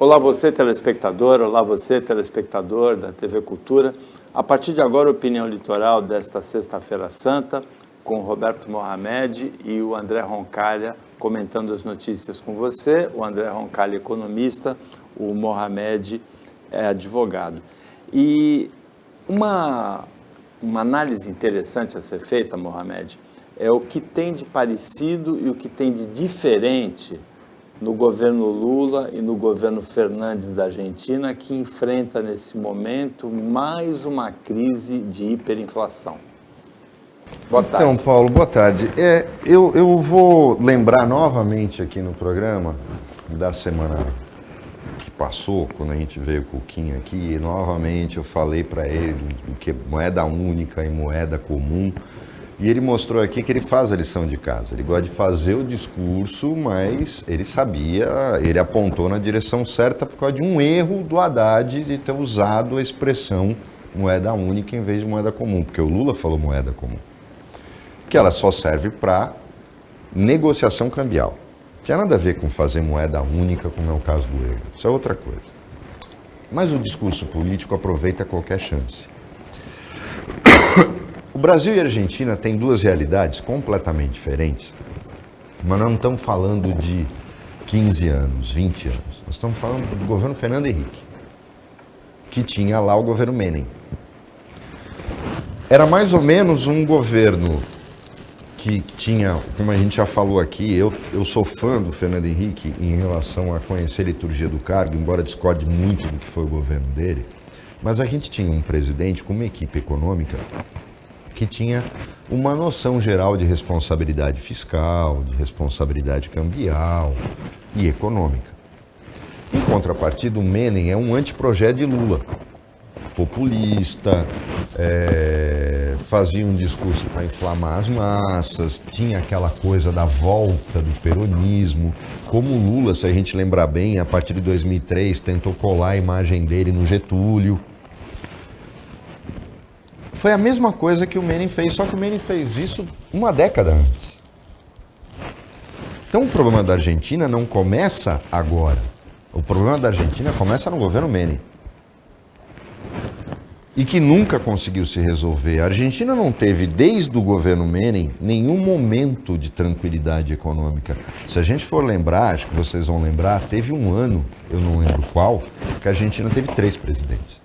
Olá você telespectador, olá você telespectador da TV Cultura. A partir de agora, Opinião Litoral desta sexta-feira santa, com o Roberto Mohamed e o André Roncalha comentando as notícias com você. O André Roncalha é economista, o Mohamed é advogado. E uma análise interessante a ser feita, Mohamed, é o que tem de parecido e o que tem de diferente no governo Lula e no governo Fernandes da Argentina, que enfrenta nesse momento mais uma crise de hiperinflação. Boa tarde. Então, Paulo, boa tarde. Eu vou lembrar novamente aqui no programa da semana que passou, quando a gente veio com o Kim aqui, e novamente eu falei para ele do que é moeda única e moeda comum. E ele mostrou aqui que ele faz a lição de casa. Ele gosta de fazer o discurso, mas ele sabia, ele apontou na direção certa por causa de um erro do Haddad de ter usado a expressão moeda única em vez de moeda comum, porque o Lula falou moeda comum, que ela só serve para negociação cambial. Não tinha nada a ver com fazer moeda única, como é o caso do euro. Isso é outra coisa. Mas o discurso político aproveita qualquer chance. O Brasil e a Argentina têm duas realidades completamente diferentes, mas nós não estamos falando de 15 anos, 20 anos. Nós estamos falando do governo Fernando Henrique, que tinha lá o governo Menem. Era mais ou menos um governo que tinha, como a gente já falou aqui, eu sou fã do Fernando Henrique em relação a conhecer a liturgia do cargo, embora discorde muito do que foi o governo dele, mas a gente tinha um presidente com uma equipe econômica que tinha uma noção geral de responsabilidade fiscal, de responsabilidade cambial e econômica. Em contrapartida, o Menem é um anteprojeto de Lula, populista, fazia um discurso para inflamar as massas, tinha aquela coisa da volta do peronismo, como o Lula, se a gente lembrar bem, a partir de 2003, tentou colar a imagem dele no Getúlio. Foi a mesma coisa que o Menem fez, só que o Menem fez isso uma década antes. Então o problema da Argentina não começa agora. O problema da Argentina começa no governo Menem. E que nunca conseguiu se resolver. A Argentina não teve, desde o governo Menem, nenhum momento de tranquilidade econômica. Se a gente for lembrar, acho que vocês vão lembrar, teve um ano, eu não lembro qual, que a Argentina teve 3 presidentes.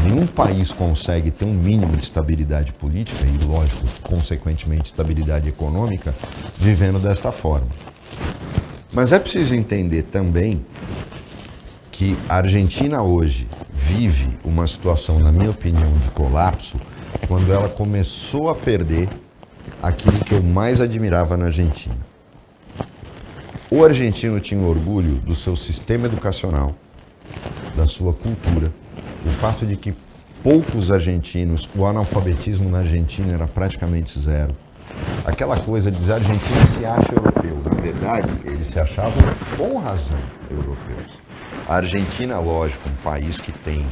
Nenhum país consegue ter um mínimo de estabilidade política e, lógico, consequentemente, estabilidade econômica, vivendo desta forma. Mas é preciso entender também que a Argentina hoje vive uma situação, na minha opinião, de colapso, quando ela começou a perder aquilo que eu mais admirava na Argentina. O argentino tinha orgulho do seu sistema educacional, da sua cultura, o fato de que poucos argentinos, o analfabetismo na Argentina era praticamente zero. Aquela coisa de dizer a Argentina se acha europeu. Na verdade, eles se achavam com razão europeus. A Argentina, lógico, um país que tem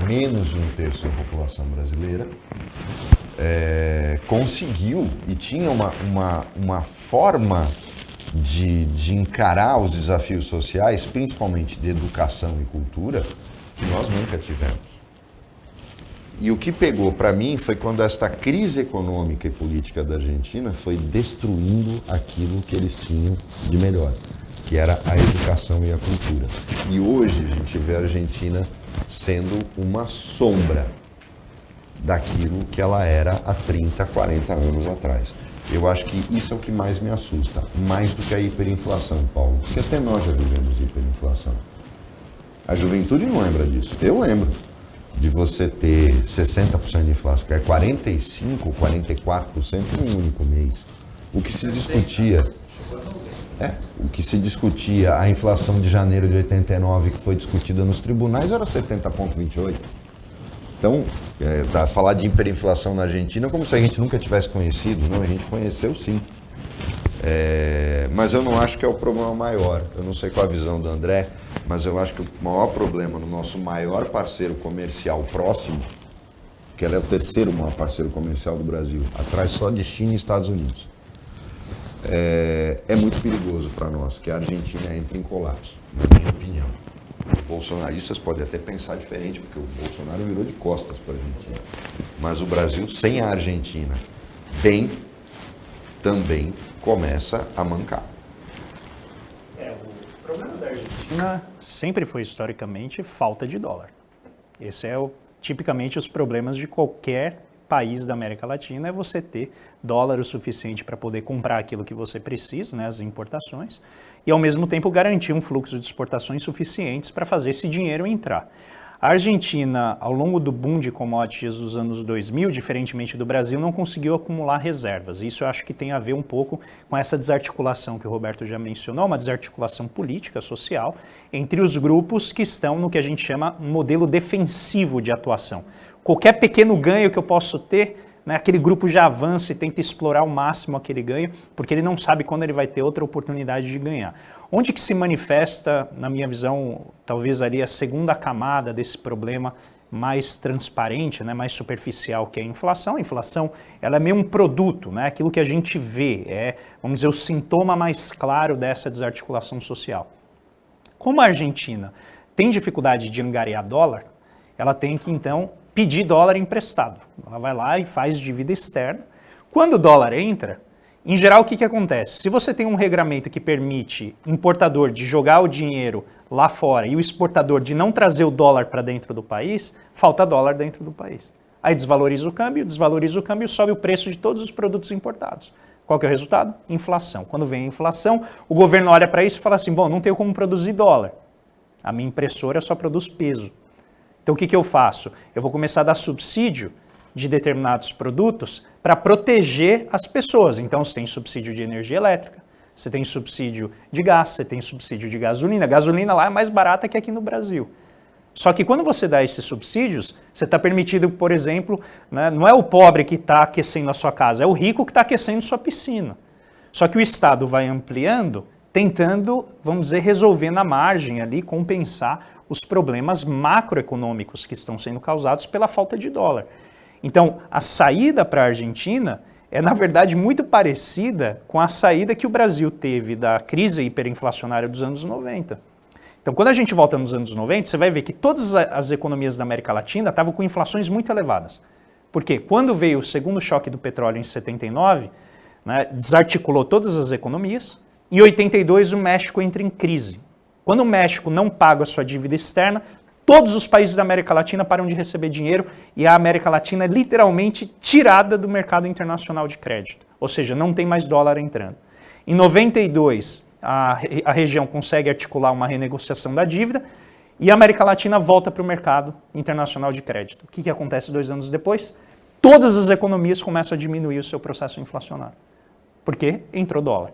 menos de 1/3 da população brasileira, conseguiu e tinha uma forma de encarar os desafios sociais, principalmente de educação e cultura, que nós nunca tivemos. E o que pegou para mim foi quando esta crise econômica e política da Argentina foi destruindo aquilo que eles tinham de melhor, que era a educação e a cultura. E hoje a gente vê a Argentina sendo uma sombra daquilo que ela era há 30, 40 anos atrás. Eu acho que isso é o que mais me assusta, mais do que a hiperinflação, Paulo, porque até nós já vivemos hiperinflação. A juventude não lembra disso. Eu lembro de você ter 60% de inflação, que é 45%, 44% em um único mês. O que se discutia, a inflação de janeiro de 89, que foi discutida nos tribunais, era 70,28%. Então, falar de hiperinflação na Argentina como se a gente nunca tivesse conhecido. Não, a gente conheceu sim. Mas eu não acho que é o problema maior. Eu não sei qual a visão do André, mas eu acho que o maior problema no nosso maior parceiro comercial próximo, que ela é o terceiro maior parceiro comercial do Brasil, atrás só de China e Estados Unidos, é muito perigoso para nós que a Argentina entre em colapso, na minha opinião. Bolsonaristas podem até pensar diferente, porque o Bolsonaro virou de costas para a Argentina. Mas o Brasil, sem a Argentina, também começa a mancar. O problema da Argentina sempre foi, historicamente, falta de dólar. Esse é, tipicamente, os problemas de qualquer país da América Latina, é você ter dólar o suficiente para poder comprar aquilo que você precisa, né, as importações, e ao mesmo tempo garantir um fluxo de exportações suficientes para fazer esse dinheiro entrar. A Argentina, ao longo do boom de commodities dos anos 2000, diferentemente do Brasil, não conseguiu acumular reservas. Isso eu acho que tem a ver um pouco com essa desarticulação que o Roberto já mencionou, uma desarticulação política, social, entre os grupos que estão no que a gente chama um modelo defensivo de atuação. Qualquer pequeno ganho que eu posso ter, né, aquele grupo já avança e tenta explorar ao máximo aquele ganho, porque ele não sabe quando ele vai ter outra oportunidade de ganhar. Onde que se manifesta, na minha visão, talvez ali a segunda camada desse problema mais transparente, né, mais superficial, que é a inflação. A inflação, ela é meio um produto, né, aquilo que a gente vê, vamos dizer, o sintoma mais claro dessa desarticulação social. Como a Argentina tem dificuldade de angariar dólar, ela tem que, então, pedir dólar emprestado. Ela vai lá e faz dívida externa. Quando o dólar entra, em geral, o que acontece? Se você tem um regramento que permite o importador de jogar o dinheiro lá fora e o exportador de não trazer o dólar para dentro do país, falta dólar dentro do país. Aí desvaloriza o câmbio, sobe o preço de todos os produtos importados. Qual que é o resultado? Inflação. Quando vem a inflação, o governo olha para isso e fala assim, bom, não tenho como produzir dólar. A minha impressora só produz peso. Então, o que eu faço? Eu vou começar a dar subsídio de determinados produtos para proteger as pessoas. Então, você tem subsídio de energia elétrica, você tem subsídio de gás, você tem subsídio de gasolina. A gasolina lá é mais barata que aqui no Brasil. Só que quando você dá esses subsídios, você está permitido, por exemplo, né, não é o pobre que está aquecendo a sua casa, é o rico que está aquecendo sua piscina. Só que o Estado vai ampliando, tentando, vamos dizer, resolver na margem ali, compensar os problemas macroeconômicos que estão sendo causados pela falta de dólar. Então, a saída para a Argentina é, na verdade, muito parecida com a saída que o Brasil teve da crise hiperinflacionária dos anos 90. Então, quando a gente volta nos anos 90, você vai ver que todas as economias da América Latina estavam com inflações muito elevadas. Por quê? Quando veio o segundo choque do petróleo em 79, né, desarticulou todas as economias. Em 82, o México entra em crise. Quando o México não paga a sua dívida externa, todos os países da América Latina param de receber dinheiro e a América Latina é literalmente tirada do mercado internacional de crédito. Ou seja, não tem mais dólar entrando. Em 92, a região consegue articular uma renegociação da dívida e a América Latina volta para o mercado internacional de crédito. O que acontece 2 anos depois? Todas as economias começam a diminuir o seu processo inflacionário. Por quê? Entrou dólar.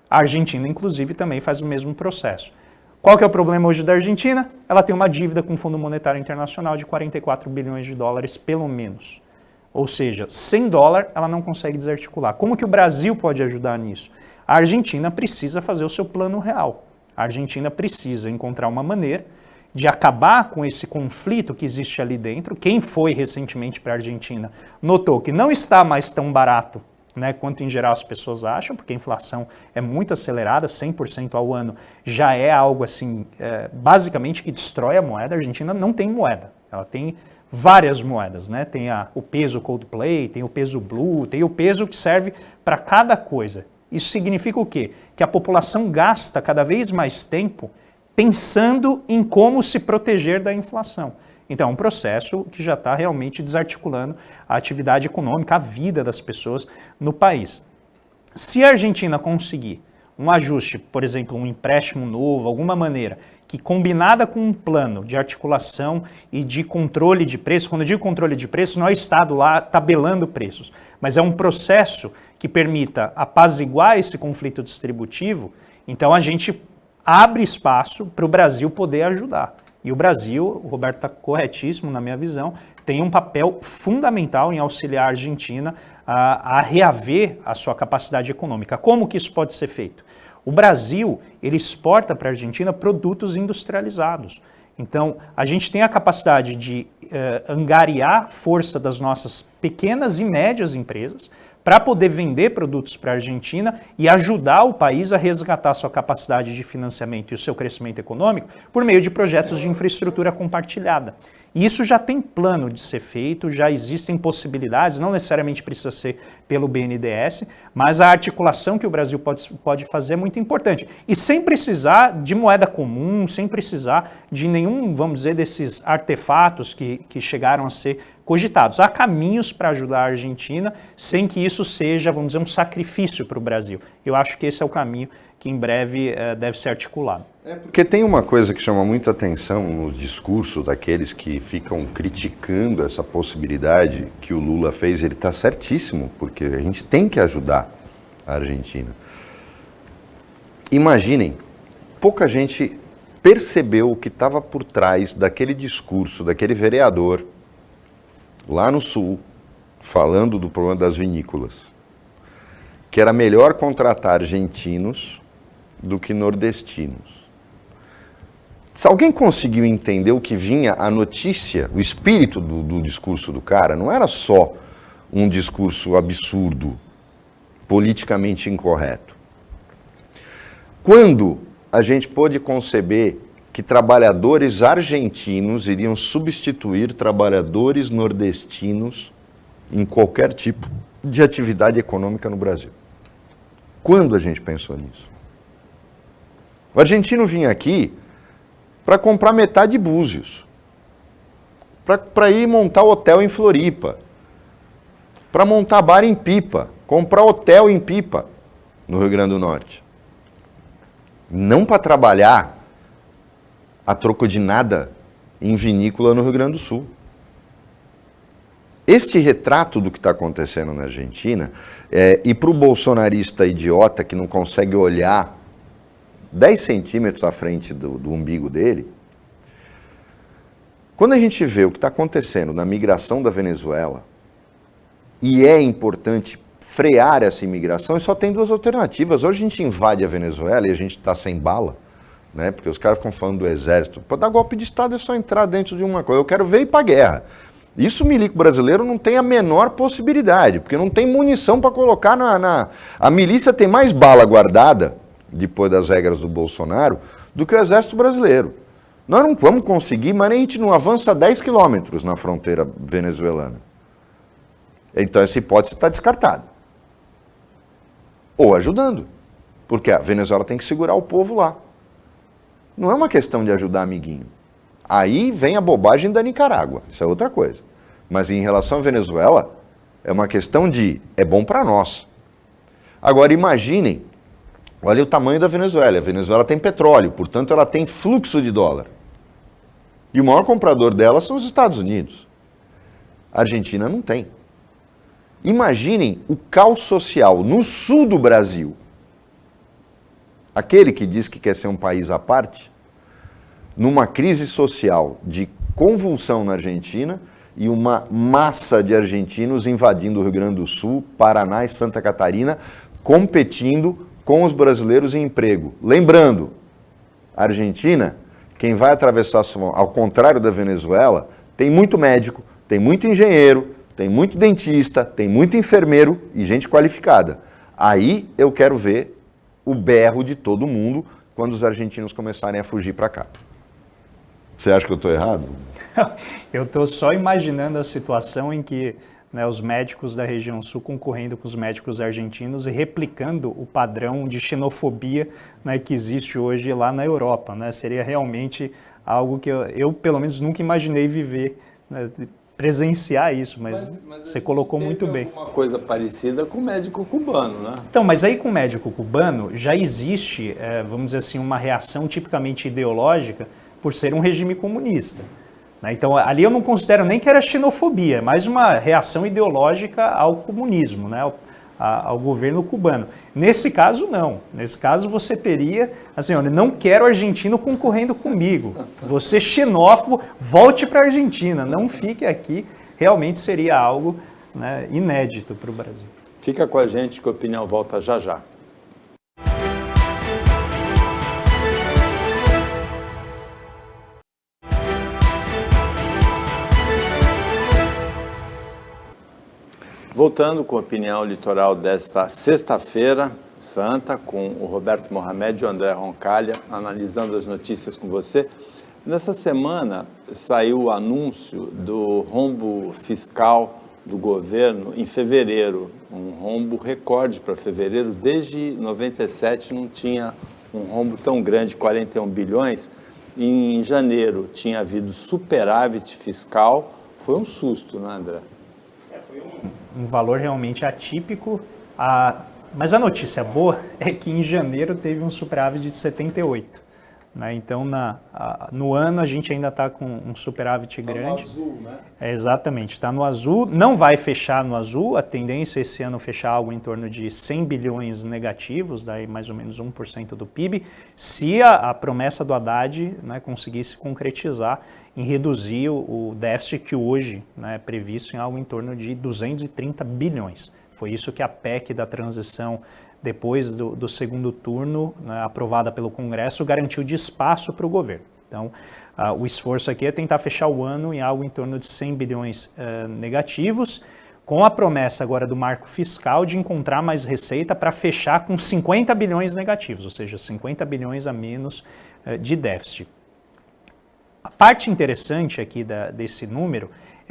A Argentina, inclusive, também faz o mesmo processo. Qual que é o problema hoje da Argentina? Ela tem uma dívida com o Fundo Monetário Internacional de 44 bilhões de dólares, pelo menos. Ou seja, sem dólar, ela não consegue desarticular. Como que o Brasil pode ajudar nisso? A Argentina precisa fazer o seu plano real. A Argentina precisa encontrar uma maneira de acabar com esse conflito que existe ali dentro. Quem foi recentemente para a Argentina notou que não está mais tão barato, né, quanto em geral as pessoas acham, porque a inflação é muito acelerada, 100% ao ano já é algo assim, basicamente que destrói a moeda. A Argentina não tem moeda, ela tem várias moedas, né? Tem o peso Coldplay, tem o peso Blue, tem o peso que serve para cada coisa. Isso significa o quê? Que a população gasta cada vez mais tempo pensando em como se proteger da inflação. Então, é um processo que já está realmente desarticulando a atividade econômica, a vida das pessoas no país. Se a Argentina conseguir um ajuste, por exemplo, um empréstimo novo, alguma maneira, que combinada com um plano de articulação e de controle de preços, quando eu digo controle de preços, não é o Estado lá tabelando preços, mas é um processo que permita apaziguar esse conflito distributivo, então a gente abre espaço para o Brasil poder ajudar. E o Brasil, o Roberto está corretíssimo na minha visão, tem um papel fundamental em auxiliar a Argentina a reaver a sua capacidade econômica. Como que isso pode ser feito? O Brasil, ele exporta para a Argentina produtos industrializados. Então, a gente tem a capacidade de angariar força das nossas pequenas e médias empresas para poder vender produtos para a Argentina e ajudar o país a resgatar sua capacidade de financiamento e o seu crescimento econômico por meio de projetos de infraestrutura compartilhada. E isso já tem plano de ser feito, já existem possibilidades, não necessariamente precisa ser pelo BNDES, mas a articulação que o Brasil pode fazer é muito importante. E sem precisar de moeda comum, sem precisar de nenhum, vamos dizer, desses artefatos que chegaram a ser cogitados. Há caminhos para ajudar a Argentina sem que isso seja, vamos dizer, um sacrifício para o Brasil. Eu acho que esse é o caminho que em breve deve ser articulado. Porque tem uma coisa que chama muita atenção no discurso daqueles que ficam criticando essa possibilidade que o Lula fez. Ele está certíssimo, porque a gente tem que ajudar a Argentina. Imaginem, pouca gente percebeu o que estava por trás daquele discurso, daquele vereador lá no Sul, falando do problema das vinícolas, que era melhor contratar argentinos do que nordestinos. Se alguém conseguiu entender o que vinha a notícia, o espírito do discurso do cara, não era só um discurso absurdo, politicamente incorreto. Quando a gente pôde conceber que trabalhadores argentinos iriam substituir trabalhadores nordestinos em qualquer tipo de atividade econômica no Brasil? Quando a gente pensou nisso? O argentino vinha aqui para comprar metade de Búzios, para ir montar hotel em Floripa, para montar bar em Pipa, comprar hotel em Pipa, no Rio Grande do Norte. Não para trabalhar a troco de nada em vinícola no Rio Grande do Sul. Este retrato do que está acontecendo na Argentina, e para o bolsonarista idiota que não consegue olhar 10 centímetros à frente do umbigo dele, quando a gente vê o que está acontecendo na migração da Venezuela, e é importante frear essa imigração, só tem duas alternativas. Ou a gente invade a Venezuela e a gente está sem bala, né? Porque os caras ficam falando do exército. Para dar golpe de Estado é só entrar dentro de uma coisa. Eu quero ver ir para a guerra. Isso o milico brasileiro não tem a menor possibilidade, porque não tem munição para colocar A milícia tem mais bala guardada, depois das regras do Bolsonaro, do que o exército brasileiro. Nós não vamos conseguir, mas a gente não avança 10 quilômetros na fronteira venezuelana. Então essa hipótese está descartada. Ou ajudando, porque a Venezuela tem que segurar o povo lá. Não é uma questão de ajudar amiguinho. Aí vem a bobagem da Nicarágua, isso é outra coisa. Mas em relação à Venezuela, é uma questão de, é bom para nós. Agora imaginem, olha o tamanho da Venezuela. A Venezuela tem petróleo, portanto ela tem fluxo de dólar. E o maior comprador dela são os Estados Unidos. A Argentina não tem. Imaginem o caos social no sul do Brasil. Aquele que diz que quer ser um país à parte, numa crise social de convulsão na Argentina e uma massa de argentinos invadindo o Rio Grande do Sul, Paraná e Santa Catarina, competindo com os brasileiros em emprego. Lembrando, a Argentina, quem vai atravessar, ao contrário da Venezuela, tem muito médico, tem muito engenheiro, tem muito dentista, tem muito enfermeiro e gente qualificada. Aí eu quero ver o berro de todo mundo quando os argentinos começarem a fugir para cá. Você acha que eu estou errado? Eu estou só imaginando a situação em que, né, os médicos da região sul concorrendo com os médicos argentinos e replicando o padrão de xenofobia, né, que existe hoje lá na Europa. Né? Seria realmente algo que eu, pelo menos, nunca imaginei viver, né, presenciar isso, mas você colocou muito bem. Uma coisa parecida com o médico cubano, né? Então, mas aí com o médico cubano já existe, vamos dizer assim, uma reação tipicamente ideológica por ser um regime comunista. Então, ali eu não considero nem que era xenofobia, é mais uma reação ideológica ao comunismo, né? Ao governo cubano. Nesse caso, não. Nesse caso, você teria, assim, olha, não quero argentino concorrendo comigo. Você xenófobo, volte para a Argentina, não fique aqui. Realmente seria algo, né, inédito para o Brasil. Fica com a gente que a opinião volta já já. Voltando com a opinião litoral desta sexta-feira santa, com o Roberto Mohamed e o André Roncalha, analisando as notícias com você. Nessa semana saiu o anúncio do rombo fiscal do governo em fevereiro, um rombo recorde para fevereiro. Desde 97 não tinha um rombo tão grande, 41 bilhões. Em janeiro tinha havido superávit fiscal. Foi um susto, né, André? Foi um valor realmente atípico. Mas a notícia boa é que em janeiro teve um superávit de 78. Né? Então, no ano a gente ainda está com um superávit grande. Está no azul, né? Exatamente, está no azul. Não vai fechar no azul, a tendência é esse ano fechar algo em torno de 100 bilhões negativos, daí mais ou menos 1% do PIB, se a promessa do Haddad, né, conseguisse concretizar em reduzir o déficit que hoje, né, é previsto em algo em torno de 230 bilhões. Foi isso que a PEC da transição, depois do segundo turno, né, aprovada pelo Congresso, garantiu de espaço para o governo. Então, o esforço aqui é tentar fechar o ano em algo em torno de 100 bilhões negativos, com a promessa agora do marco fiscal de encontrar mais receita para fechar com 50 bilhões negativos, ou seja, 50 bilhões a menos de déficit. A parte interessante aqui desse número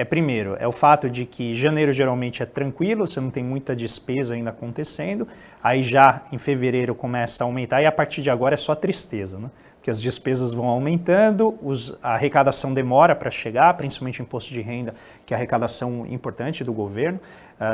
primeiro, é o fato de que janeiro geralmente é tranquilo, você não tem muita despesa ainda acontecendo, aí já em fevereiro começa a aumentar e a partir de agora é só tristeza, né? Porque as despesas vão aumentando, a arrecadação demora para chegar, principalmente o imposto de renda, que é a arrecadação importante do governo,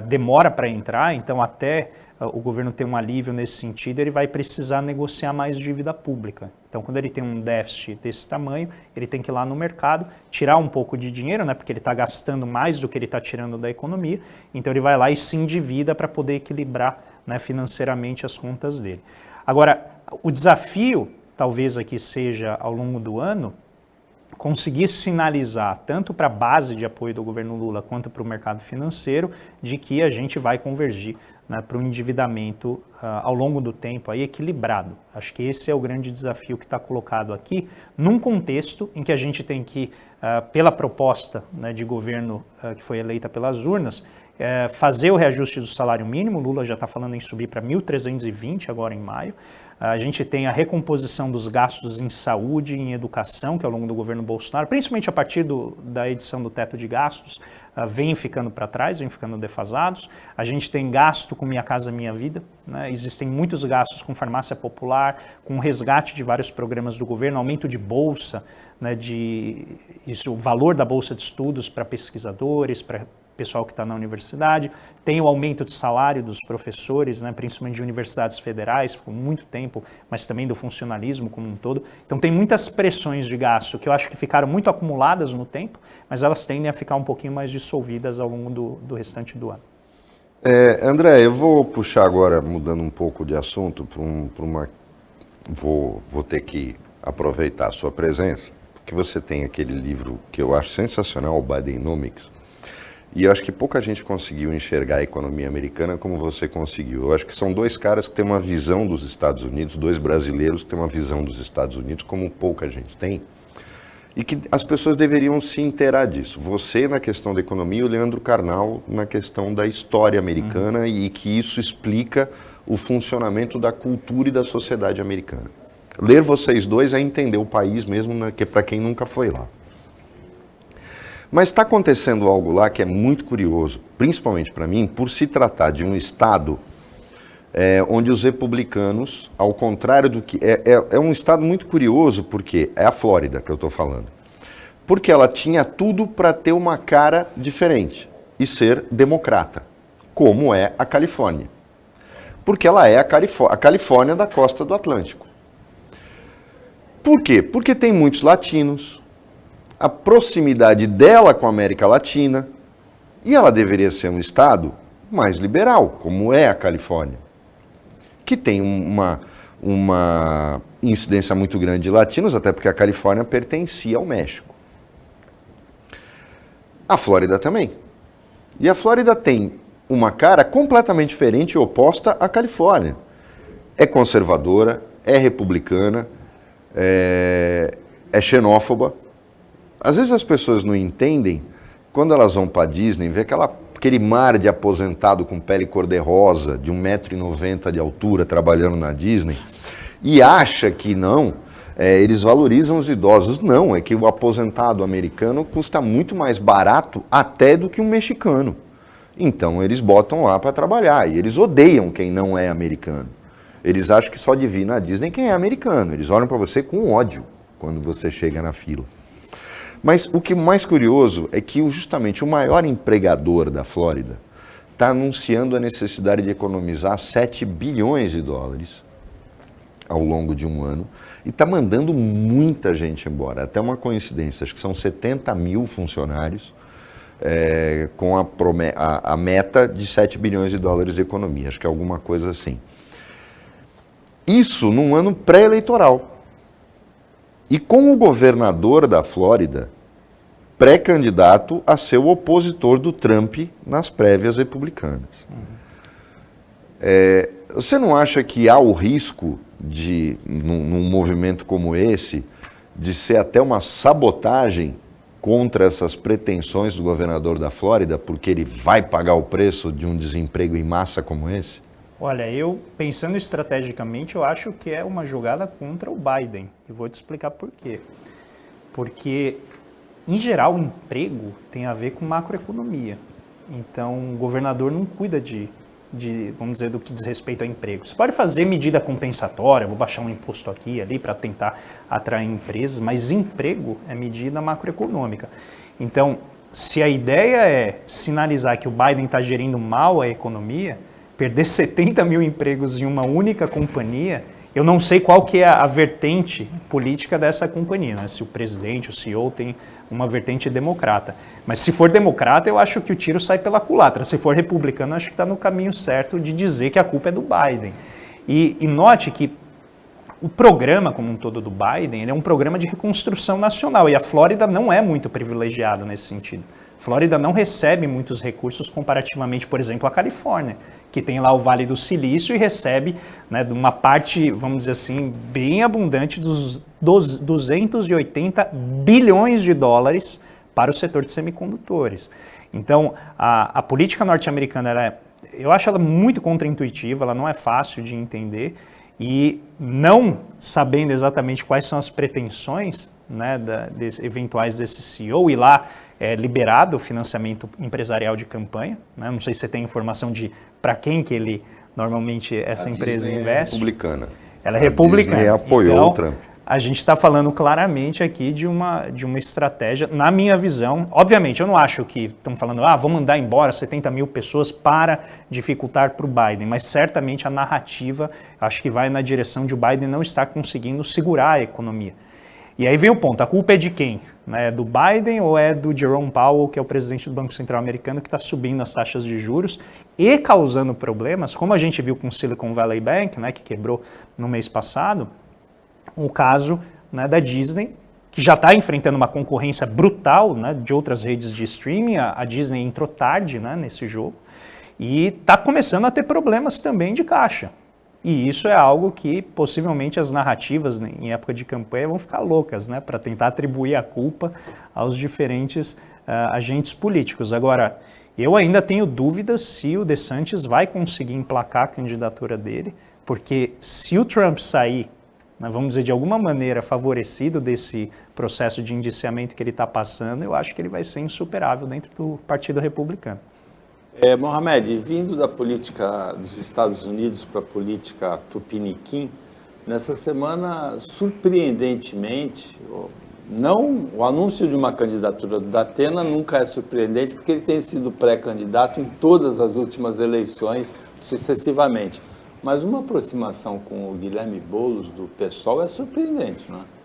demora para entrar, então até o governo ter um alívio nesse sentido, ele vai precisar negociar mais dívida pública. Então, quando ele tem um déficit desse tamanho, ele tem que ir lá no mercado, tirar um pouco de dinheiro, né, porque ele está gastando mais do que ele está tirando da economia, então ele vai lá e se endivida para poder equilibrar, né, financeiramente as contas dele. Agora, o desafio, talvez aqui seja ao longo do ano, conseguir sinalizar tanto para a base de apoio do governo Lula quanto para o mercado financeiro de que a gente vai convergir, né, para um endividamento ao longo do tempo aí equilibrado. Acho que esse é o grande desafio que está colocado aqui, num contexto em que a gente tem que, pela proposta, né, de governo que foi eleita pelas urnas, fazer o reajuste do salário mínimo. Lula já está falando em subir para 1.320 agora em maio. A gente tem a recomposição dos gastos em saúde e em educação, que ao longo do governo Bolsonaro, principalmente a partir da edição do teto de gastos, vem ficando para trás, vem ficando defasados. A gente tem gasto com Minha Casa Minha Vida, né? Existem muitos gastos com farmácia popular, com resgate de vários programas do governo, aumento de bolsa, né, o valor da bolsa de estudos para pesquisadores, para pessoal que está na universidade, tem o aumento de salário dos professores, né, principalmente de universidades federais, por muito tempo, mas também do funcionalismo como um todo. Então tem muitas pressões de gasto que eu acho que ficaram muito acumuladas no tempo, mas elas tendem a ficar um pouquinho mais dissolvidas ao longo do restante do ano. André, eu vou puxar agora, mudando um pouco de assunto, vou ter que aproveitar a sua presença, porque você tem aquele livro que eu acho sensacional, o Bidenomics. E eu acho que pouca gente conseguiu enxergar a economia americana como você conseguiu. Eu acho que são dois caras que têm uma visão dos Estados Unidos, dois brasileiros que têm uma visão dos Estados Unidos como pouca gente tem. E que as pessoas deveriam se inteirar disso. Você na questão da economia e o Leandro Carnal na questão da história americana, e que isso explica o funcionamento da cultura e da sociedade americana. Ler vocês dois é entender o país mesmo, para quem nunca foi lá. Mas está acontecendo algo lá que é muito curioso, principalmente para mim, por se tratar de um estado onde os republicanos, ao contrário do que... É um estado muito curioso, porque é a Flórida que eu estou falando. Porque ela tinha tudo para ter uma cara diferente e ser democrata, como é a Califórnia. Porque ela é a Califórnia da costa do Atlântico. Por quê? Porque tem muitos latinos, a proximidade dela com a América Latina, e ela deveria ser um estado mais liberal, como é a Califórnia, que tem uma incidência muito grande de latinos, até porque a Califórnia pertencia ao México. A Flórida também. E a Flórida tem uma cara completamente diferente e oposta à Califórnia. É conservadora, é republicana, é xenófoba. Às vezes as pessoas não entendem, quando elas vão para a Disney, vê aquela aquele mar de aposentado com pele cor-de-rosa, de 1,90 m de altura, trabalhando na Disney, e acha que não, eles valorizam os idosos. Não, é que o aposentado americano custa muito mais barato até do que um mexicano. Então eles botam lá para trabalhar, e eles odeiam quem não é americano. Eles acham que só devia ir na Disney quem é americano. Eles olham para você com ódio quando você chega na fila. Mas o que é mais curioso é que justamente o maior empregador da Flórida está anunciando a necessidade de economizar 7 bilhões de dólares ao longo de um ano e está mandando muita gente embora. Até uma coincidência, acho que são 70 mil funcionários com a meta de 7 bilhões de dólares de economia. Acho que é alguma coisa assim. Isso num ano pré-eleitoral. E com o governador da Flórida pré-candidato a ser o opositor do Trump nas prévias republicanas. Você não acha que há o risco de, num movimento como esse, de ser até uma sabotagem contra essas pretensões do governador da Flórida, porque ele vai pagar o preço de um desemprego em massa como esse? Olha, eu, pensando estrategicamente, eu acho que é uma jogada contra o Biden. E vou te explicar por quê. Porque, em geral, o emprego tem a ver com macroeconomia. Então, o governador não cuida vamos dizer, do que diz respeito a emprego. Você pode fazer medida compensatória, vou baixar um imposto aqui e ali para tentar atrair empresas, mas emprego é medida macroeconômica. Então, se a ideia é sinalizar que o Biden está gerindo mal a economia, perder 70 mil empregos em uma única companhia, eu não sei qual que é a vertente política dessa companhia, né? Se o presidente, o CEO tem uma vertente democrata. Mas se for democrata, eu acho que o tiro sai pela culatra. Se for republicano, acho que está no caminho certo de dizer que a culpa é do Biden. E note que o programa como um todo do Biden, ele é um programa de reconstrução nacional, e a Flórida não é muito privilegiada nesse sentido. Flórida não recebe muitos recursos comparativamente, por exemplo, à Califórnia, que tem lá o Vale do Silício e recebe, né, uma parte, vamos dizer assim, bem abundante dos 280 bilhões de dólares para o setor de semicondutores. Então, a política norte-americana, eu acho ela muito contraintuitiva, ela não é fácil de entender, e não sabendo exatamente quais são as pretensões, né, eventuais desse CEO, e lá é liberado o financiamento empresarial de campanha, né? Não sei se você tem informação de para quem que ele normalmente essa empresa investe. É republicana. Ela é republicana. Disney apoiou então, o Trump. A gente está falando claramente aqui de uma estratégia, na minha visão. Obviamente, eu não acho que estão falando, vamos mandar embora 70 mil pessoas para dificultar para o Biden, mas certamente a narrativa acho que vai na direção de o Biden não estar conseguindo segurar a economia. E aí vem o ponto, a culpa é de quem? É do Biden ou é do Jerome Powell, que é o presidente do Banco Central americano, que está subindo as taxas de juros e causando problemas, como a gente viu com o Silicon Valley Bank, né, que quebrou no mês passado, o caso, né, da Disney, que já está enfrentando uma concorrência brutal, né, de outras redes de streaming. A Disney entrou tarde, né, nesse jogo e está começando a ter problemas também de caixa. E isso é algo que possivelmente as narrativas, né, em época de campanha vão ficar loucas, né, para tentar atribuir a culpa aos diferentes agentes políticos. Agora, eu ainda tenho dúvidas se o DeSantis vai conseguir emplacar a candidatura dele, porque se o Trump sair, né, vamos dizer, de alguma maneira favorecido desse processo de indiciamento que ele está passando, eu acho que ele vai ser insuperável dentro do Partido Republicano. Mohamed, vindo da política dos Estados Unidos para a política tupiniquim, nessa semana, surpreendentemente, o anúncio de uma candidatura do Datena nunca é surpreendente, porque ele tem sido pré-candidato em todas as últimas eleições, sucessivamente. Mas uma aproximação com o Guilherme Boulos do PSOL é surpreendente, não é?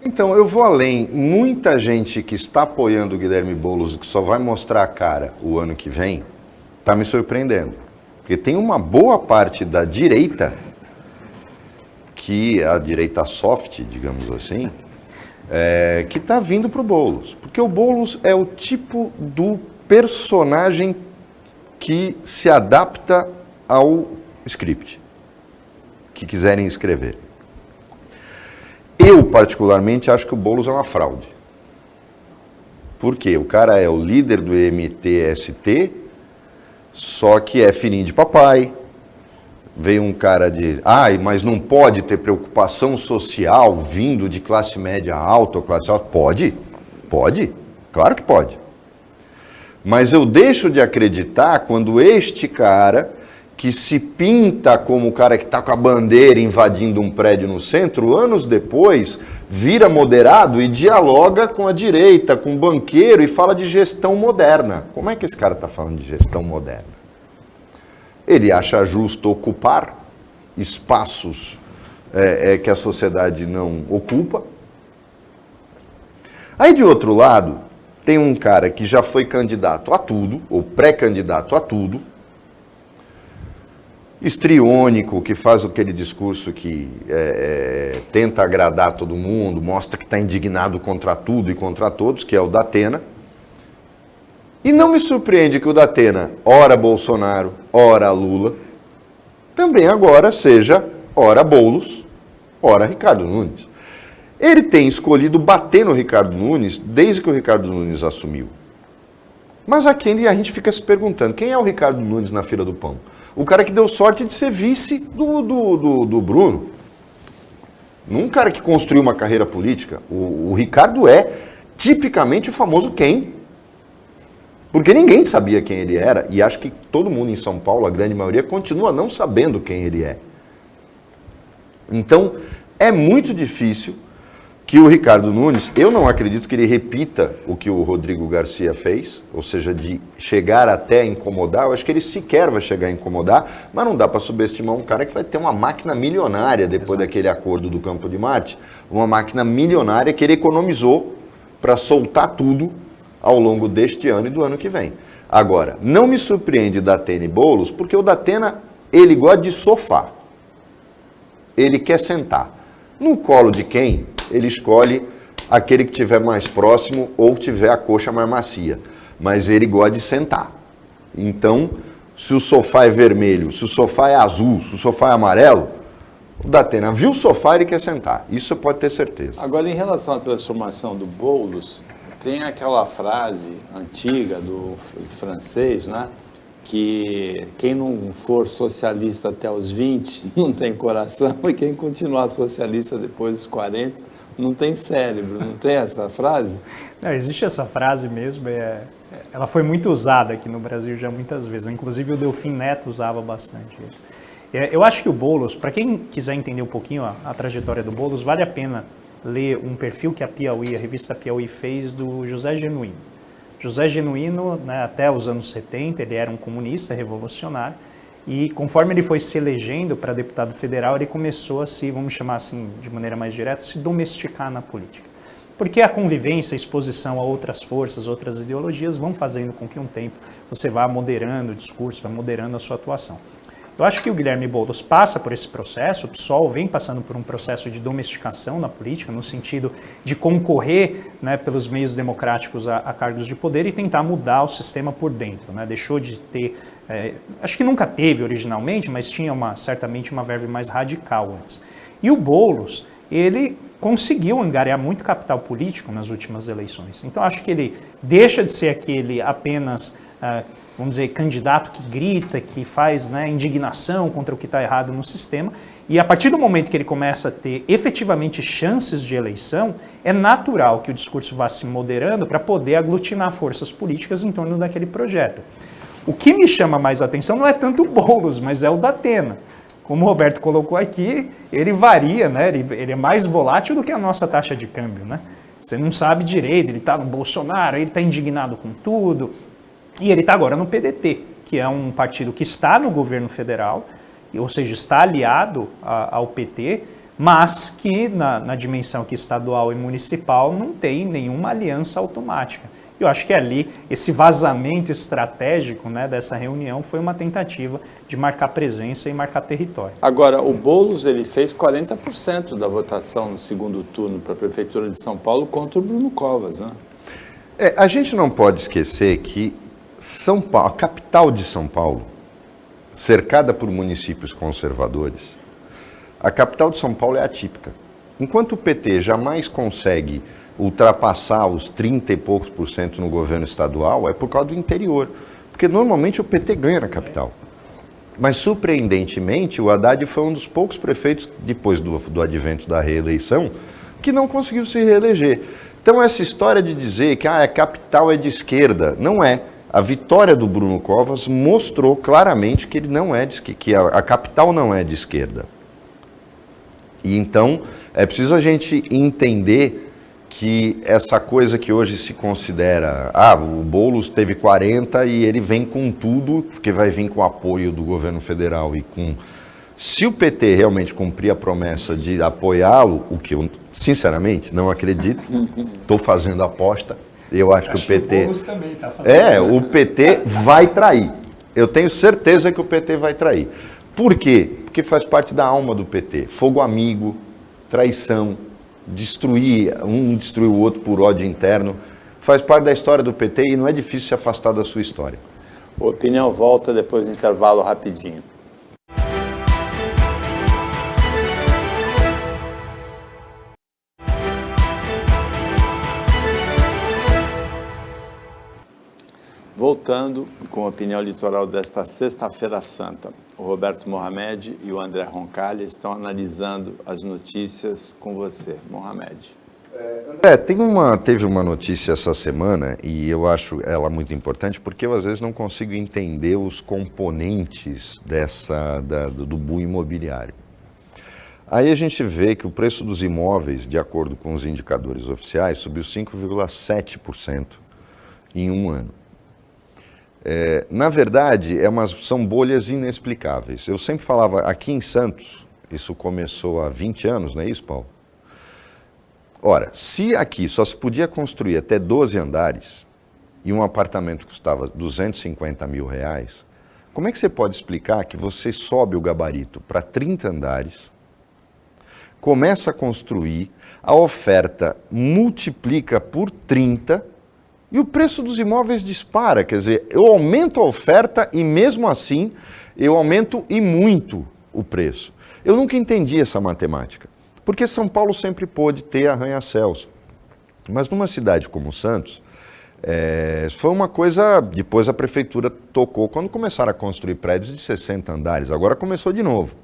Então, eu vou além. Muita gente que está apoiando o Guilherme Boulos, que só vai mostrar a cara o ano que vem, está me surpreendendo. Porque tem uma boa parte da direita, que é a direita soft, digamos assim, que está vindo para o Boulos. Porque o Boulos é o tipo do personagem que se adapta ao script que quiserem escrever. Eu, particularmente, acho que o Boulos é uma fraude. Por quê? O cara é o líder do MTST, só que é filhinho de papai. Veio um cara de, mas não pode ter preocupação social vindo de classe média alta ou classe alta? Pode, claro que pode. Mas eu deixo de acreditar quando este cara, que se pinta como o cara que está com a bandeira invadindo um prédio no centro, anos depois vira moderado e dialoga com a direita, com o banqueiro e fala de gestão moderna. Como é que esse cara está falando de gestão moderna? Ele acha justo ocupar espaços que a sociedade não ocupa. Aí, de outro lado, tem um cara que já foi candidato a tudo, ou pré-candidato a tudo, histriônico, que faz aquele discurso que tenta agradar todo mundo, mostra que está indignado contra tudo e contra todos, que é o Datena. E não me surpreende que o Datena, ora Bolsonaro, ora Lula, também agora seja ora Boulos, ora Ricardo Nunes. Ele tem escolhido bater no Ricardo Nunes desde que o Ricardo Nunes assumiu. Mas aqui a gente fica se perguntando, quem é o Ricardo Nunes na fila do pão? O cara que deu sorte de ser vice do Bruno. Não um cara que construiu uma carreira política. O Ricardo é tipicamente o famoso quem. Porque ninguém sabia quem ele era. E acho que todo mundo em São Paulo, a grande maioria, continua não sabendo quem ele é. Então, é muito difícil que o Ricardo Nunes, eu não acredito que ele repita o que o Rodrigo Garcia fez, ou seja, de chegar até a incomodar. Eu acho que ele sequer vai chegar a incomodar, mas não dá para subestimar um cara que vai ter uma máquina milionária depois daquele acordo do Campo de Marte, uma máquina milionária que ele economizou para soltar tudo ao longo deste ano e do ano que vem. Agora, não me surpreende Datena e Boulos, porque o Datena, ele gosta de sofá. Ele quer sentar. No colo de quem? Ele escolhe aquele que estiver mais próximo ou tiver a coxa mais macia. Mas ele gosta de sentar. Então, se o sofá é vermelho, se o sofá é azul, se o sofá é amarelo, o Datena viu o sofá e ele quer sentar. Isso você pode ter certeza. Agora, em relação à transformação do Boulos, tem aquela frase antiga do francês, né? Que quem não for socialista até os 20 não tem coração e quem continuar socialista depois dos 40 não tem cérebro. Não tem essa frase? Não, existe essa frase mesmo. Ela foi muito usada aqui no Brasil já muitas vezes. Inclusive o Delfim Neto usava bastante isso. Eu acho que o Boulos, para quem quiser entender um pouquinho a trajetória do Boulos, vale a pena ler um perfil que a revista Piauí fez do José Genuíno. José Genuíno, né, até os anos 70, ele era um comunista revolucionário e conforme ele foi se elegendo para deputado federal, ele começou a vamos chamar assim de maneira mais direta, se domesticar na política. Porque a convivência, a exposição a outras forças, outras ideologias vão fazendo com que um tempo você vá moderando o discurso, vá moderando a sua atuação. Eu acho que o Guilherme Boulos passa por esse processo, o PSOL vem passando por um processo de domesticação na política, no sentido de concorrer, né, pelos meios democráticos a cargos de poder e tentar mudar o sistema por dentro. Né? Deixou de ter, acho que nunca teve originalmente, mas tinha certamente uma verve mais radical antes. E o Boulos, ele conseguiu angariar muito capital político nas últimas eleições. Então acho que ele deixa de ser aquele apenas... vamos dizer, candidato que grita, que faz, né, indignação contra o que está errado no sistema, e a partir do momento que ele começa a ter efetivamente chances de eleição, é natural que o discurso vá se moderando para poder aglutinar forças políticas em torno daquele projeto. O que me chama mais a atenção não é tanto o Boulos, mas é o Datena. Como o Roberto colocou aqui, ele varia, né, ele é mais volátil do que a nossa taxa de câmbio. Né? Você não sabe direito, ele está no Bolsonaro, ele está indignado com tudo. E ele está agora no PDT, que é um partido que está no governo federal, ou seja, está aliado ao PT, mas que na dimensão aqui estadual e municipal não tem nenhuma aliança automática. Eu acho que ali, esse vazamento estratégico, né, dessa reunião foi uma tentativa de marcar presença e marcar território. Agora, o Boulos ele fez 40% da votação no segundo turno para a Prefeitura de São Paulo contra o Bruno Covas. Né? A gente não pode esquecer que São Paulo, a capital de São Paulo, cercada por municípios conservadores, a capital de São Paulo é atípica. Enquanto o PT jamais consegue ultrapassar os 30 e poucos % no governo estadual, é por causa do interior. Porque normalmente o PT ganha na capital. Mas, surpreendentemente, o Haddad foi um dos poucos prefeitos, depois do advento da reeleição, que não conseguiu se reeleger. Então, essa história de dizer que a capital é de esquerda, não é. A vitória do Bruno Covas mostrou claramente que ele não é que a capital não é de esquerda. E então, é preciso a gente entender que essa coisa que hoje se considera, o Boulos teve 40 e ele vem com tudo, porque vai vir com o apoio do governo federal e com... Se o PT realmente cumprir a promessa de apoiá-lo, o que eu, sinceramente, não acredito, estou fazendo aposta, eu acho que o PT... o Boulos também está fazendo isso. O PT vai trair. Eu tenho certeza que o PT vai trair. Por quê? Porque faz parte da alma do PT. Fogo amigo, traição, destruir o outro por ódio interno, faz parte da história do PT e não é difícil se afastar da sua história. A opinião volta depois do intervalo rapidinho. Voltando com a opinião litoral desta sexta-feira santa, o Roberto Mohamed e o André Roncalha estão analisando as notícias com você, Mohamed. Teve uma notícia essa semana e eu acho ela muito importante porque eu às vezes não consigo entender os componentes do boom imobiliário. Aí a gente vê que o preço dos imóveis, de acordo com os indicadores oficiais, subiu 5,7% em um ano. Na verdade, são bolhas inexplicáveis. Eu sempre falava, aqui em Santos, isso começou há 20 anos, não é isso, Paulo? Ora, se aqui só se podia construir até 12 andares e um apartamento custava R$250 mil, como é que você pode explicar que você sobe o gabarito para 30 andares, começa a construir, a oferta multiplica por 30 e o preço dos imóveis dispara? Quer dizer, eu aumento a oferta e mesmo assim eu aumento e muito o preço. Eu nunca entendi essa matemática, porque São Paulo sempre pôde ter arranha-céus. Mas numa cidade como Santos, foi uma coisa, depois a prefeitura tocou quando começaram a construir prédios de 60 andares, agora começou de novo.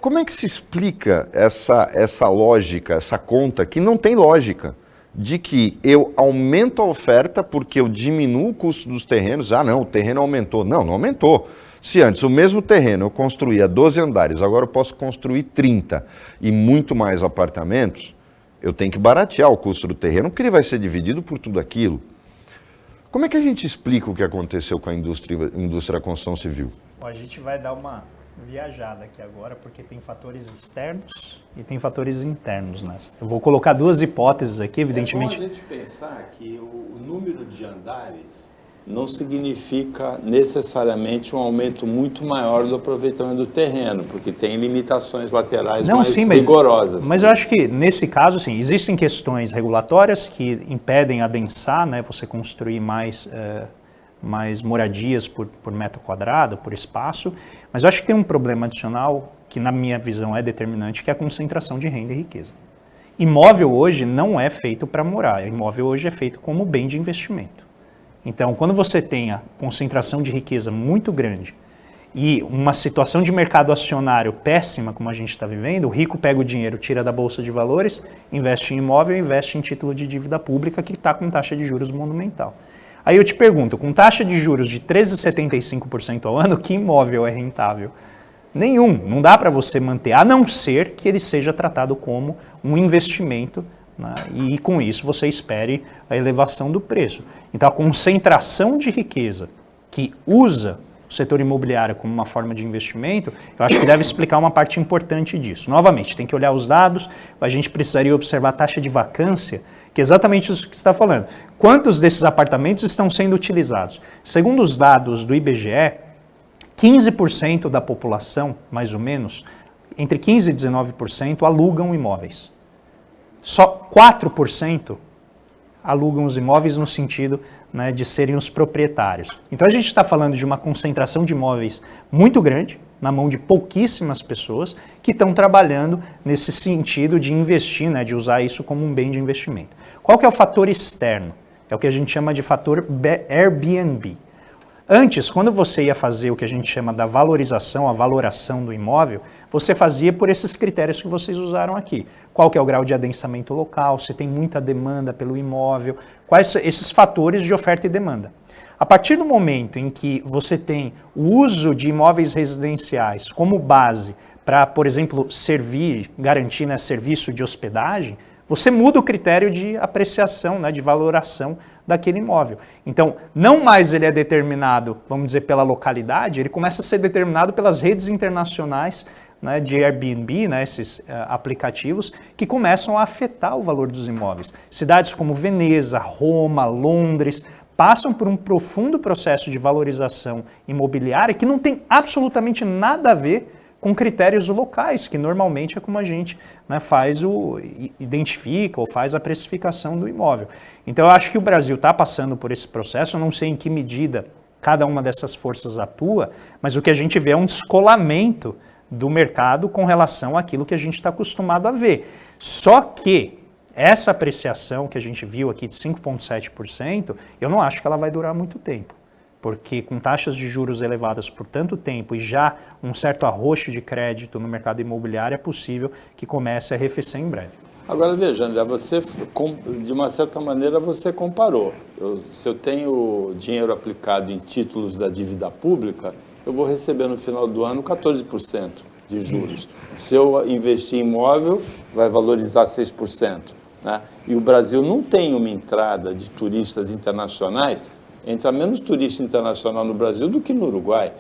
Como é que se explica essa lógica, essa conta que não tem lógica? De que eu aumento a oferta porque eu diminuo o custo dos terrenos. Não, o terreno aumentou. Não, não aumentou. Se antes o mesmo terreno eu construía 12 andares, agora eu posso construir 30 e muito mais apartamentos, eu tenho que baratear o custo do terreno, porque ele vai ser dividido por tudo aquilo. Como é que a gente explica o que aconteceu com a indústria da construção civil? A gente vai dar uma viajada aqui agora, porque tem fatores externos e tem fatores internos nessa. Eu vou colocar duas hipóteses aqui, evidentemente. É bom a gente pensar que o número de andares não significa necessariamente um aumento muito maior do aproveitamento do terreno, porque tem limitações laterais rigorosas. Mas eu acho que, nesse caso, sim, existem questões regulatórias que impedem adensar, né, você construir mais moradias por metro quadrado, por espaço, mas eu acho que tem um problema adicional que, na minha visão, é determinante, que é a concentração de renda e riqueza. Imóvel hoje não é feito para morar, imóvel hoje é feito como bem de investimento. Então, quando você tem a concentração de riqueza muito grande e uma situação de mercado acionário péssima, como a gente está vivendo, o rico pega o dinheiro, tira da Bolsa de Valores, investe em imóvel, investe em título de dívida pública que está com taxa de juros monumental. Aí eu te pergunto, com taxa de juros de 13,75% ao ano, que imóvel é rentável? Nenhum, não dá para você manter, a não ser que ele seja tratado como um investimento, né? E com isso você espere a elevação do preço. Então a concentração de riqueza que usa o setor imobiliário como uma forma de investimento, eu acho que deve explicar uma parte importante disso. Novamente, tem que olhar os dados, a gente precisaria observar a taxa de vacância, que é exatamente isso que você está falando. Quantos desses apartamentos estão sendo utilizados? Segundo os dados do IBGE, 15% da população, mais ou menos, entre 15% e 19%, alugam imóveis. Só 4% alugam os imóveis no sentido, né, de serem os proprietários. Então a gente está falando de uma concentração de imóveis muito grande, na mão de pouquíssimas pessoas que estão trabalhando nesse sentido de investir, né, de usar isso como um bem de investimento. Qual que é o fator externo? é o que a gente chama de fator Airbnb. Antes, quando você ia fazer o que a gente chama da valorização, a valoração do imóvel, você fazia por esses critérios que vocês usaram aqui. Qual que é o grau de adensamento local, se tem muita demanda pelo imóvel, quais esses fatores de oferta e demanda. A partir do momento em que você tem o uso de imóveis residenciais como base para, por exemplo, garantir, né, serviço de hospedagem, você muda o critério de apreciação, né, de valoração daquele imóvel. Então, não mais ele é determinado, vamos dizer, pela localidade, ele começa a ser determinado pelas redes internacionais, né, de Airbnb, né, esses aplicativos, que começam a afetar o valor dos imóveis. Cidades como Veneza, Roma, Londres, passam por um profundo processo de valorização imobiliária que não tem absolutamente nada a ver com critérios locais, que normalmente é como a gente, né, identifica ou faz a precificação do imóvel. Então eu acho que o Brasil está passando por esse processo, eu não sei em que medida cada uma dessas forças atua, mas o que a gente vê é um descolamento do mercado com relação àquilo que a gente está acostumado a ver. Só que essa apreciação que a gente viu aqui de 5,7%, eu não acho que ela vai durar muito tempo. Porque com taxas de juros elevadas por tanto tempo e já um certo arroxo de crédito no mercado imobiliário, é possível que comece a arrefecer em breve. Agora veja, André, você, de uma certa maneira, você comparou. Se eu tenho dinheiro aplicado em títulos da dívida pública, eu vou receber no final do ano 14% de juros. Isso. Se eu investir em imóvel, vai valorizar 6%. Né? E o Brasil não tem uma entrada de turistas internacionais. Entra menos turista internacional no Brasil do que no Uruguai.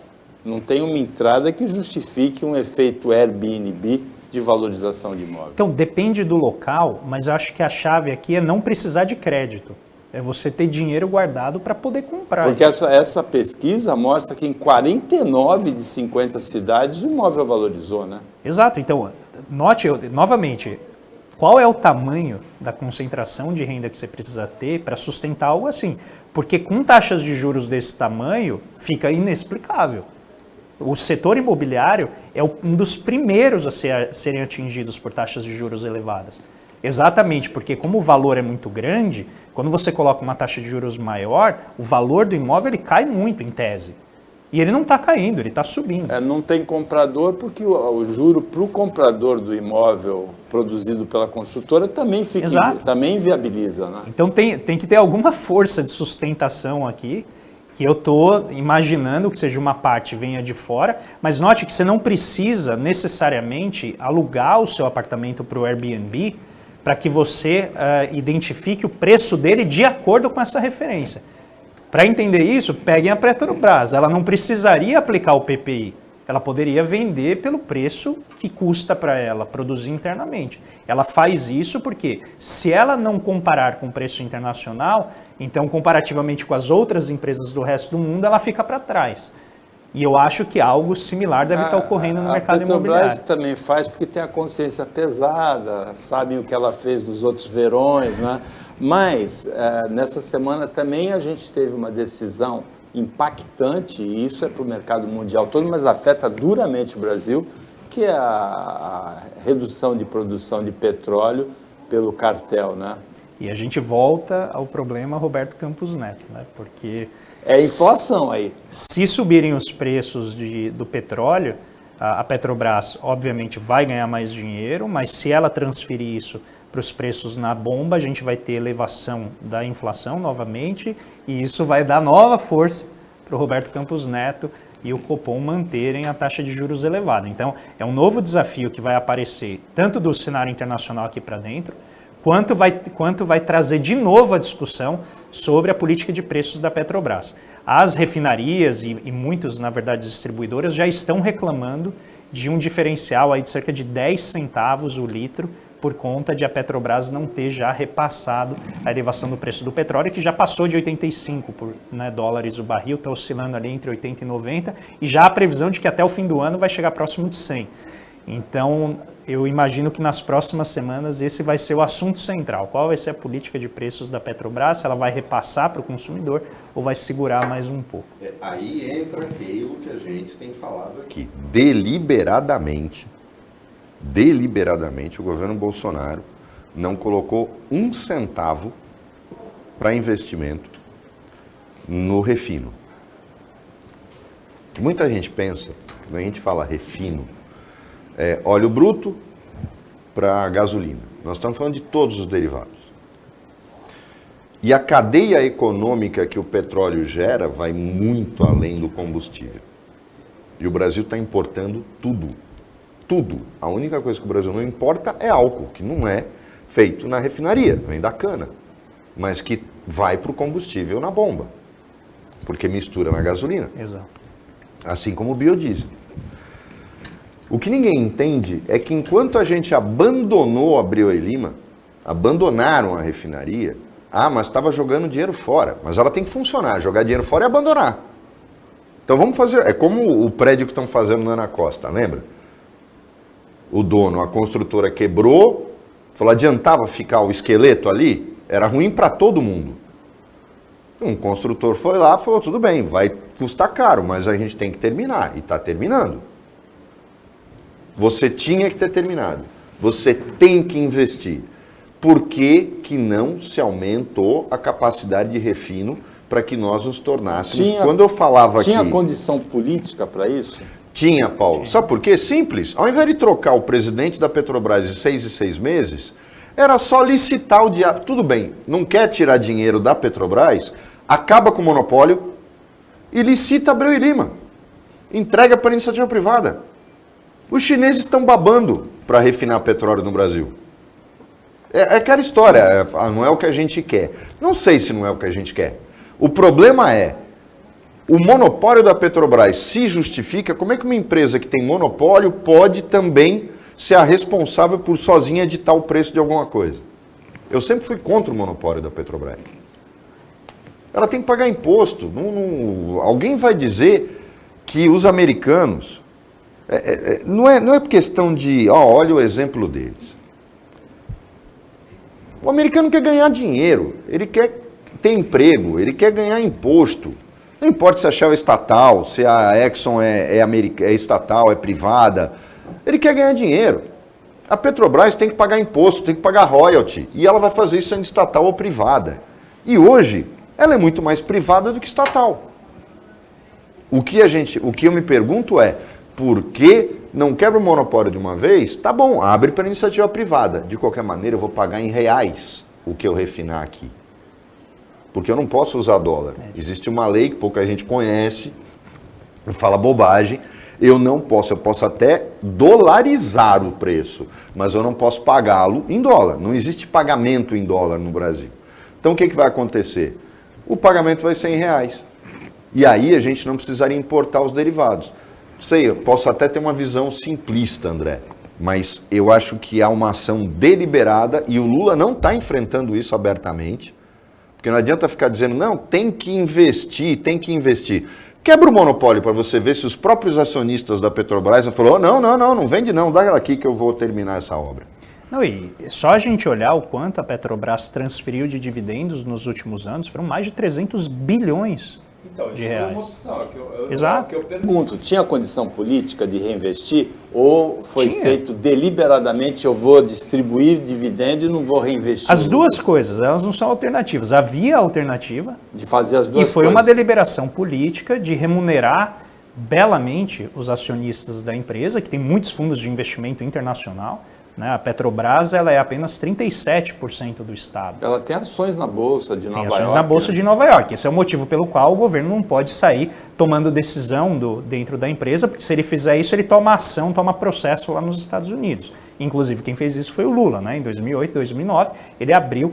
Não tem uma entrada que justifique um efeito Airbnb de valorização de imóvel. Então, depende do local, mas eu acho que a chave aqui é não precisar de crédito. É você ter dinheiro guardado para poder comprar. Porque essa pesquisa mostra que em 49 de 50 cidades o imóvel valorizou, né? Exato. Então, note novamente, qual é o tamanho da concentração de renda que você precisa ter para sustentar algo assim? Porque com taxas de juros desse tamanho, fica inexplicável. O setor imobiliário é um dos primeiros a serem atingidos por taxas de juros elevadas. Exatamente, porque como o valor é muito grande, quando você coloca uma taxa de juros maior, o valor do imóvel ele cai muito, em tese. E ele não está caindo, ele está subindo. Não tem comprador porque o juro para o comprador do imóvel produzido pela construtora também também inviabiliza. Né? Então tem que ter alguma força de sustentação aqui, que eu estou imaginando que seja uma parte venha de fora, mas note que você não precisa necessariamente alugar o seu apartamento para o Airbnb para que você identifique o preço dele de acordo com essa referência. Para entender isso, peguem a Petrobras. Ela não precisaria aplicar o PPI. Ela poderia vender pelo preço que custa para ela produzir internamente. Ela faz isso porque, se ela não comparar com o preço internacional, então, comparativamente com as outras empresas do resto do mundo, ela fica para trás. E eu acho que algo similar deve estar ocorrendo no mercado imobiliário. A Petrobras também faz porque tem a consciência pesada, sabem o que ela fez nos outros verões, né? Mas, nessa semana também a gente teve uma decisão impactante, e isso é para o mercado mundial todo, mas afeta duramente o Brasil, que é a redução de produção de petróleo pelo cartel, né? E a gente volta ao problema Roberto Campos Neto, né? Porque é a inflação aí. Se subirem os preços do petróleo, a Petrobras obviamente vai ganhar mais dinheiro, mas se ela transferir isso para os preços na bomba, a gente vai ter elevação da inflação novamente, e isso vai dar nova força para o Roberto Campos Neto e o Copom manterem a taxa de juros elevada. Então, é um novo desafio que vai aparecer tanto do cenário internacional aqui para dentro, quanto vai trazer de novo a discussão sobre a política de preços da Petrobras. As refinarias e muitos, na verdade, distribuidoras já estão reclamando de um diferencial aí de cerca de 10 centavos o litro por conta de a Petrobras não ter já repassado a elevação do preço do petróleo, que já passou de 85 dólares o barril, está oscilando ali entre 80 e 90, e já a previsão de que até o fim do ano vai chegar próximo de 100. Então, eu imagino que nas próximas semanas esse vai ser o assunto central. Qual vai ser a política de preços da Petrobras? Se ela vai repassar para o consumidor ou vai segurar mais um pouco? Aí entra aquilo que a gente tem falado aqui. Deliberadamente, o governo Bolsonaro não colocou um centavo para investimento no refino. Muita gente pensa, quando a gente fala refino, é óleo bruto para gasolina. Nós estamos falando de todos os derivados. E a cadeia econômica que o petróleo gera vai muito além do combustível. E o Brasil está importando tudo. Tudo. A única coisa que o Brasil não importa é álcool, que não é feito na refinaria, vem da cana, mas que vai para o combustível na bomba, porque mistura na gasolina. Exato. Assim como o biodiesel. O que ninguém entende é que enquanto a gente abandonou a Abreu e Lima, abandonaram a refinaria, mas estava jogando dinheiro fora. Mas ela tem que funcionar, jogar dinheiro fora é abandonar. Então vamos fazer, é como o prédio que estão fazendo na Ana Costa, lembra? O dono, a construtora quebrou, falou, adiantava ficar o esqueleto ali? Era ruim para todo mundo. Um construtor foi lá e falou, tudo bem, vai custar caro, mas a gente tem que terminar. E está terminando. Você tinha que ter terminado. Você tem que investir. Por que que não se aumentou a capacidade de refino para que nós nos tornássemos... Quando eu falava tinha aqui... condição política para isso? Tinha, Paulo. Sabe por quê? Simples. Ao invés de trocar o presidente da Petrobras de 6 em 6 meses, era só licitar o diabo. Tudo bem, não quer tirar dinheiro da Petrobras, acaba com o monopólio e licita Abreu e Lima. Entrega para a iniciativa privada. Os chineses estão babando para refinar petróleo no Brasil. É aquela história, não é o que a gente quer. Não sei se não é o que a gente quer. O problema é, o monopólio da Petrobras se justifica, como é que uma empresa que tem monopólio pode também ser a responsável por sozinha editar o preço de alguma coisa? Eu sempre fui contra o monopólio da Petrobras. Ela tem que pagar imposto. Alguém vai dizer que os americanos... não é questão de... olha o exemplo deles. O americano quer ganhar dinheiro, ele quer ter emprego, ele quer ganhar imposto. Não importa se a Shell é estatal, se a Exxon é estatal, é privada. Ele quer ganhar dinheiro. A Petrobras tem que pagar imposto, tem que pagar royalty. E ela vai fazer isso sendo estatal ou privada. E hoje, ela é muito mais privada do que estatal. O que eu me pergunto é, por que não quebra o monopólio de uma vez? Tá bom, abre para iniciativa privada. De qualquer maneira, eu vou pagar em reais o que eu refinar aqui. Porque eu não posso usar dólar. Existe uma lei que pouca gente conhece, fala bobagem, eu posso até dolarizar o preço, mas eu não posso pagá-lo em dólar. Não existe pagamento em dólar no Brasil. Então o que vai acontecer? O pagamento vai ser em reais. E aí a gente não precisaria importar os derivados. Sei, eu posso até ter uma visão simplista, André, mas eu acho que há uma ação deliberada e o Lula não está enfrentando isso abertamente, porque não adianta ficar dizendo, não, tem que investir. Quebra o monopólio para você ver se os próprios acionistas da Petrobras não falaram, não vende não, dá ela aqui que eu vou terminar essa obra. Não, e só a gente olhar o quanto a Petrobras transferiu de dividendos nos últimos anos, foram mais de 300 bilhões de reais. Foi uma opção, Exato. que eu pergunto, tinha condição política de reinvestir ou foi Tinha. feito deliberadamente, eu vou distribuir dividendo e não vou reinvestir? As duas coisas, elas não são alternativas. Havia alternativa De fazer as duas e foi coisas. uma deliberação política de remunerar belamente os acionistas da empresa, que tem muitos fundos de investimento internacional. Né? A Petrobras ela é apenas 37% do Estado. Ela tem ações na Bolsa de Nova York. Tem ações na Bolsa de Nova York. Esse é o motivo pelo qual o governo não pode sair tomando decisão dentro da empresa, porque se ele fizer isso, ele toma ação, toma processo lá nos Estados Unidos. Inclusive, quem fez isso foi o Lula. Né? Em 2008, 2009, ele abriu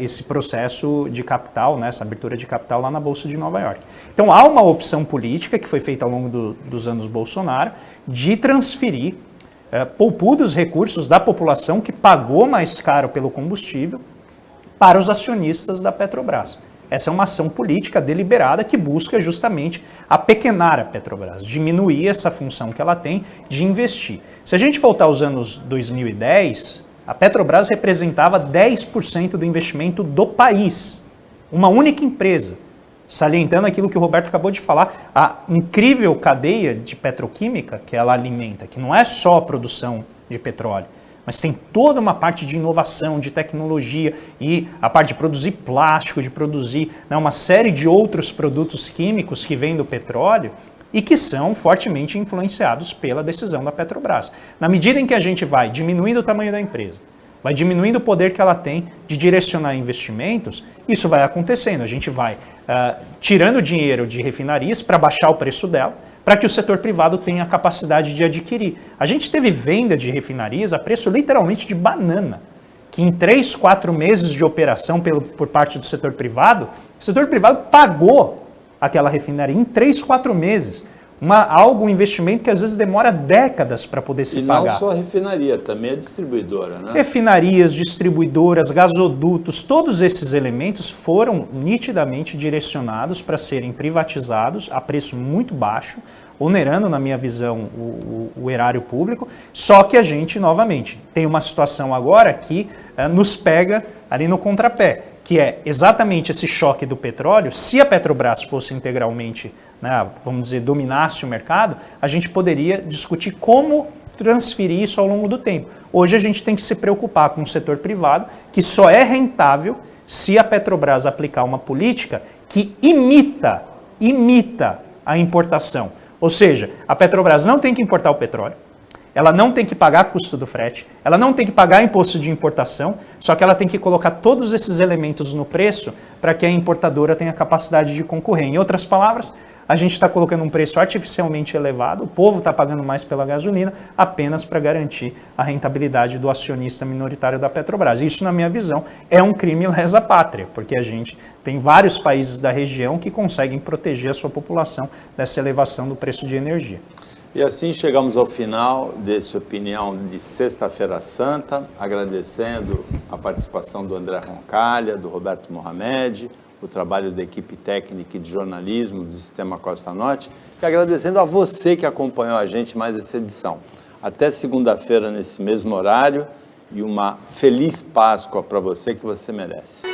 esse processo de capital, né? Essa abertura de capital lá na Bolsa de Nova York. Então, há uma opção política que foi feita ao longo dos anos Bolsonaro de transferir poupudos recursos da população que pagou mais caro pelo combustível para os acionistas da Petrobras. Essa é uma ação política deliberada que busca justamente apequenar a Petrobras, diminuir essa função que ela tem de investir. Se a gente voltar aos anos 2010, a Petrobras representava 10% do investimento do país, uma única empresa. Salientando aquilo que o Roberto acabou de falar, a incrível cadeia de petroquímica que ela alimenta, que não é só a produção de petróleo, mas tem toda uma parte de inovação, de tecnologia e a parte de produzir plástico, de produzir, né, uma série de outros produtos químicos que vêm do petróleo e que são fortemente influenciados pela decisão da Petrobras. Na medida em que a gente vai diminuindo o tamanho da empresa, vai diminuindo o poder que ela tem de direcionar investimentos, isso vai acontecendo. A gente vai tirando dinheiro de refinarias para baixar o preço dela, para que o setor privado tenha a capacidade de adquirir. A gente teve venda de refinarias a preço literalmente de banana, que em 3, 4 meses de operação por parte do setor privado, o setor privado pagou aquela refinaria em 3, 4 meses. Um investimento que às vezes demora décadas para poder se pagar. E não só a refinaria, também a distribuidora, né? Refinarias, distribuidoras, gasodutos, todos esses elementos foram nitidamente direcionados para serem privatizados a preço muito baixo, onerando, na minha visão, o erário público, só que a gente, novamente, tem uma situação agora que nos pega ali no contrapé, que é exatamente esse choque do petróleo. Se a Petrobras fosse integralmente, né, vamos dizer, dominasse o mercado, a gente poderia discutir como transferir isso ao longo do tempo. Hoje a gente tem que se preocupar com o setor privado, que só é rentável se a Petrobras aplicar uma política que imita a importação. Ou seja, a Petrobras não tem que importar o petróleo, ela não tem que pagar custo do frete, ela não tem que pagar imposto de importação, só que ela tem que colocar todos esses elementos no preço para que a importadora tenha capacidade de concorrer. Em outras palavras, a gente está colocando um preço artificialmente elevado, o povo está pagando mais pela gasolina apenas para garantir a rentabilidade do acionista minoritário da Petrobras. Isso, na minha visão, é um crime lesa pátria, porque a gente tem vários países da região que conseguem proteger a sua população dessa elevação do preço de energia. E assim chegamos ao final desse Opinião de Sexta-feira Santa, agradecendo a participação do André Roncalha, do Roberto Mohamed, o trabalho da equipe técnica e de jornalismo do Sistema Costa Norte e agradecendo a você que acompanhou a gente mais essa edição. Até segunda-feira nesse mesmo horário e uma feliz Páscoa para você que você merece.